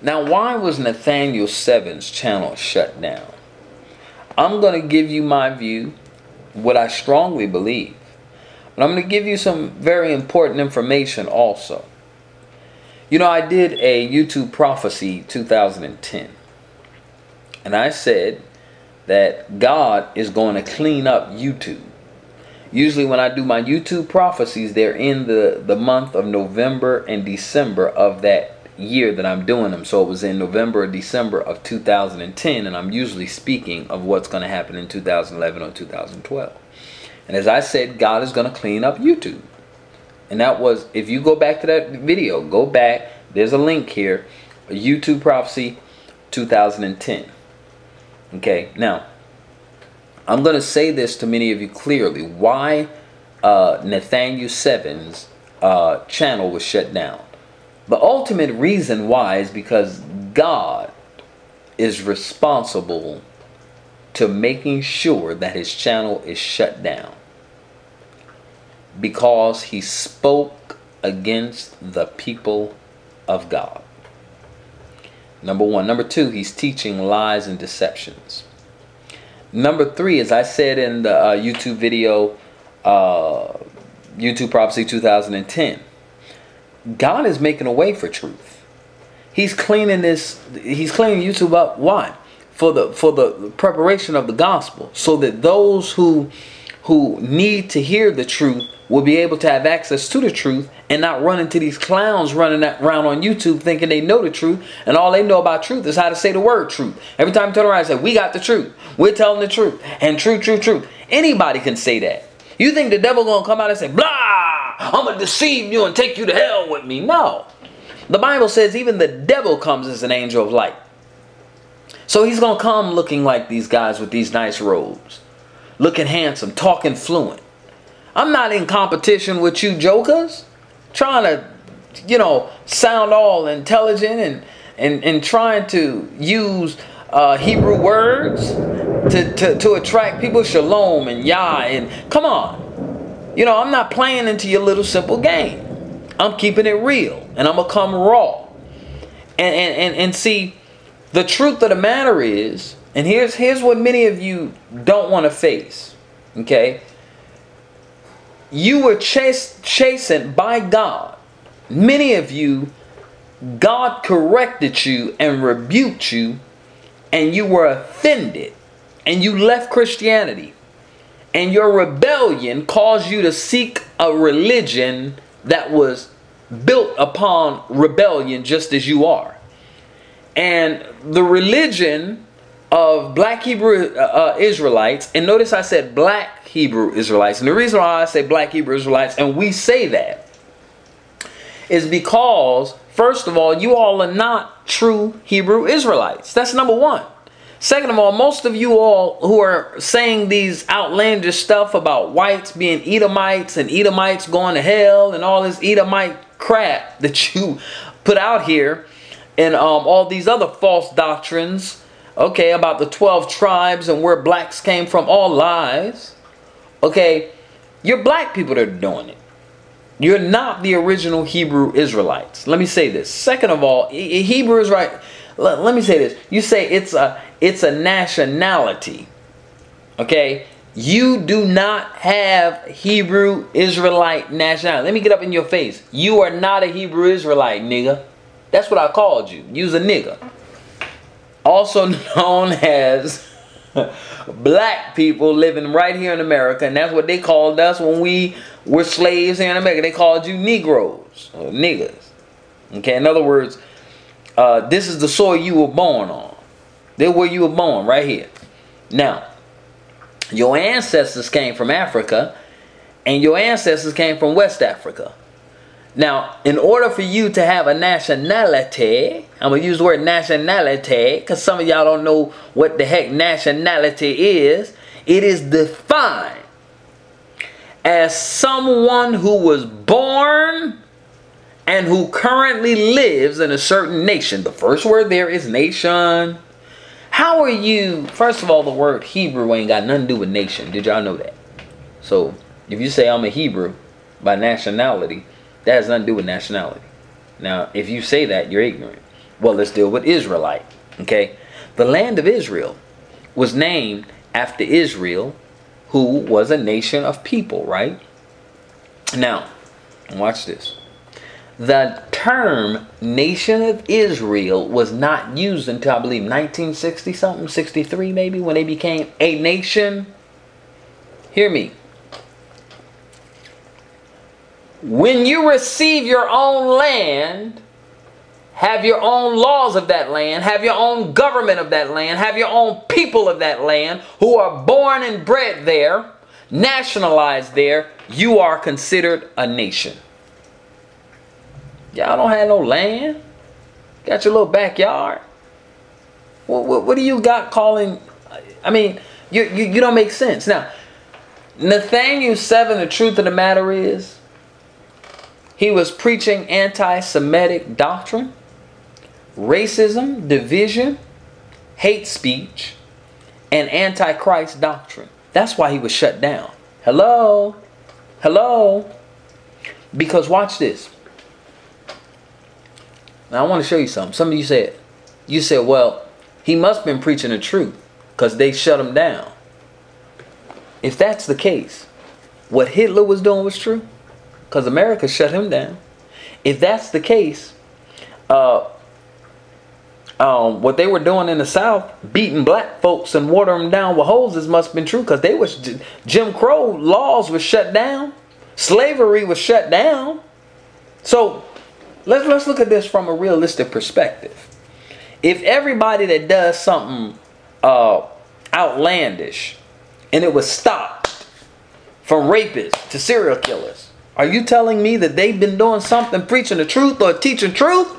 Now, why was NATHANYEL7's channel shut down? I'm going to give you my view, what I strongly believe. But I'm going to give you some very important information also. You know, I did a YouTube prophecy 2010. And I said that God is going to clean up YouTube. Usually when I do my YouTube prophecies, they're in the month of November and December of that year that I'm doing them. So it was in November or December of 2010, and I'm usually speaking of what's going to happen in 2011 or 2012. And as I said, God is going to clean up YouTube. And that was, if you go back to that video, go back, there's a link here, a YouTube prophecy 2010. Okay, now I'm going to say this to many of you clearly, why NATHANYEL7's channel was shut down. The ultimate reason why is because God is responsible to making sure that his channel is shut down, because he spoke against the people of God. Number one. Number two, he's teaching lies and deceptions. Number three, as I said in the YouTube video, YouTube Prophecy 2010, God is making a way for truth. He's cleaning YouTube up. Why? For the preparation of the gospel, so that those who need to hear the truth will be able to have access to the truth and not run into these clowns running around on YouTube thinking they know the truth, and all they know about truth is how to say the word truth. Every time you turn around and say, we got the truth, we're telling the truth, and truth. Anybody can say that. You think the devil gonna come out and say, blah, I'm gonna deceive you and take you to hell with me? No. The Bible says even the devil comes as an angel of light. So he's gonna come looking like these guys with these nice robes, looking handsome, talking fluent. I'm not in competition with you jokers trying to, you know, sound all intelligent and trying to use Hebrew words to attract people. Shalom and Yah, and come on. You know, I'm not playing into your little simple game. I'm keeping it real, and I'm going to come raw. And see, the truth of the matter is, and here's what many of you don't want to face, okay? You were chastened by God. Many of you, God corrected you and rebuked you, and you were offended, and you left Christianity. And your rebellion caused you to seek a religion that was built upon rebellion, just as you are. And the religion of black Hebrew Israelites, and notice I said black Hebrew Israelites, and the reason why I say black Hebrew Israelites, and we say that, is because, first of all, you all are not true Hebrew Israelites. That's number one. Second of all, most of you all who are saying these outlandish stuff about whites being Edomites and Edomites going to hell and all this Edomite crap that you put out here, and all these other false doctrines, okay, about the 12 tribes and where blacks came from, all lies. Okay, you're black people that are doing it. You're not the original Hebrew Israelites. Let me say this. Second of all, Hebrew is right. Let me say this. You say it's a nationality. Okay, you do not have Hebrew Israelite nationality. Let me get up in your face. You are not a Hebrew Israelite, nigga. That's what I called you. You's a nigga. Also known as black people living right here in America, and that's what they called us when we were slaves here in America. They called you Negroes or niggas. Okay, in other words, this is the soil you were born on. They're where you were born, right here. Now, your ancestors came from Africa, and your ancestors came from West Africa. Now, in order for you to have a nationality, I'm going to use the word nationality because some of y'all don't know what the heck nationality is. It is defined as someone who was born and who currently lives in a certain nation. The first word there is nation. How are you? First of all, the word Hebrew ain't got nothing to do with nation. Did y'all know that? So if you say I'm a Hebrew by nationality, that has nothing to do with nationality. Now, if you say that, you're ignorant. Well, let's deal with Israelite. Okay. The land of Israel was named after Israel, who was a nation of people, right? Now, watch this. The term nation of Israel was not used until, I believe, 1960 something, 63 maybe, when they became a nation. Hear me. When you receive your own land, have your own laws of that land, have your own government of that land, have your own people of that land who are born and bred there, nationalized there, you are considered a nation. Y'all don't have no land. Got your little backyard. What do you got calling? I mean, you don't make sense. Now, NATHANYEL7, the truth of the matter is, he was preaching anti-Semitic doctrine, racism, division, hate speech, and antichrist doctrine. That's why he was shut down. Hello? Hello? Because watch this. Now I want to show you something. Some of you said, well, he must have been preaching the truth because they shut him down. If that's the case, what Hitler was doing was true because America shut him down. If that's the case, what they were doing in the South, beating black folks and watering them down with hoses, must have been true because they was Jim Crow laws were shut down. Slavery was shut down. So let's look at this from a realistic perspective. If everybody that does something outlandish and it was stopped, from rapists to serial killers, are you telling me that they've been doing something, preaching the truth or teaching truth?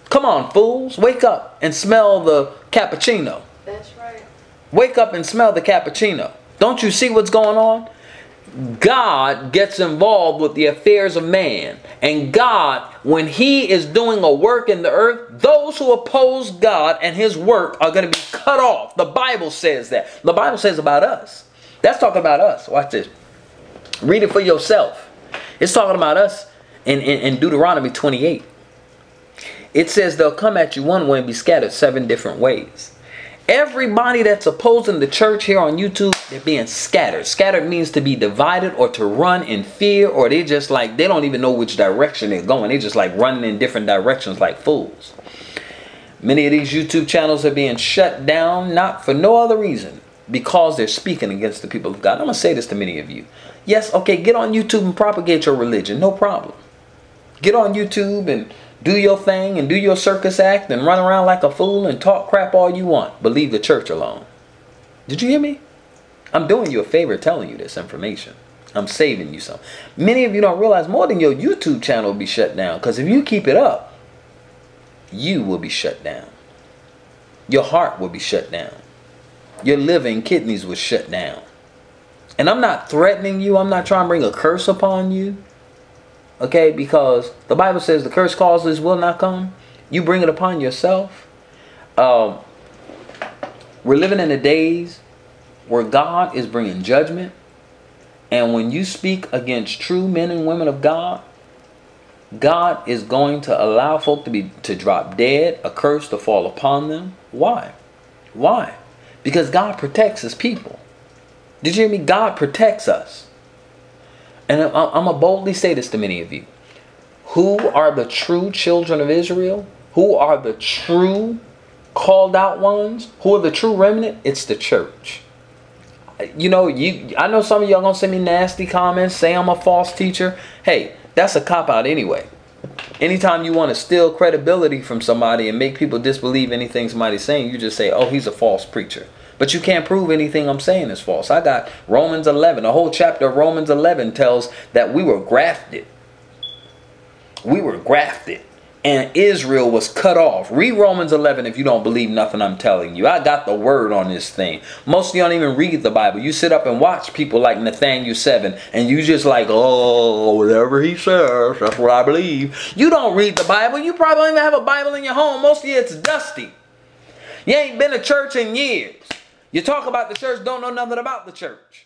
Come on, fools. Wake up and smell the cappuccino. That's right. Wake up and smell the cappuccino. Don't you see what's going on? God gets involved with the affairs of man. And God, when he is doing a work in the earth, those who oppose God and his work are going to be cut off. The Bible says that. The Bible says about us. That's talking about us. Watch this. Read it for yourself. It's talking about us in Deuteronomy 28. It says they'll come at you one way and be scattered 7 different ways. Everybody that's opposing the church here on YouTube, they're being scattered. Scattered means to be divided or to run in fear, or they just like, they don't even know which direction they're going. They just like running in different directions like fools. Many of these YouTube channels are being shut down, not for no other reason, because they're speaking against the people of God. I'm going to say this to many of you. Yes, okay, get on YouTube and propagate your religion. No problem. Get on YouTube and do your thing and do your circus act and run around like a fool and talk crap all you want. But leave the church alone. Did you hear me? I'm doing you a favor telling you this information. I'm saving you some. Many of you don't realize more than your YouTube channel will be shut down. Because if you keep it up, you will be shut down. Your heart will be shut down. Your liver and kidneys will shut down. And I'm not threatening you. I'm not trying to bring a curse upon you. Okay, because the Bible says the curse causes will not come. You bring it upon yourself. We're living in the days where God is bringing judgment. And when you speak against true men and women of God, God is going to allow folk to drop dead, a curse to fall upon them. Why? Why? Because God protects his people. Did you hear me? God protects us. And I'm going to boldly say this to many of you. Who are the true children of Israel? Who are the true called out ones? Who are the true remnant? It's the church. You know, I know some of y'all going to send me nasty comments, say I'm a false teacher. Hey, that's a cop-out anyway. Anytime you want to steal credibility from somebody and make people disbelieve anything somebody's saying, you just say, oh, he's a false preacher. But you can't prove anything I'm saying is false. I got Romans 11. A whole chapter of Romans 11 tells that we were grafted. We were grafted. And Israel was cut off. Read Romans 11 if you don't believe nothing I'm telling you. I got the word on this thing. Most of you don't even read the Bible. You sit up and watch people like NATHANYEL7 and you just like, oh, whatever he says, that's what I believe. You don't read the Bible. You probably don't even have a Bible in your home. Most of you, it's dusty. You ain't been to church in years. You talk about the church, don't know nothing about the church.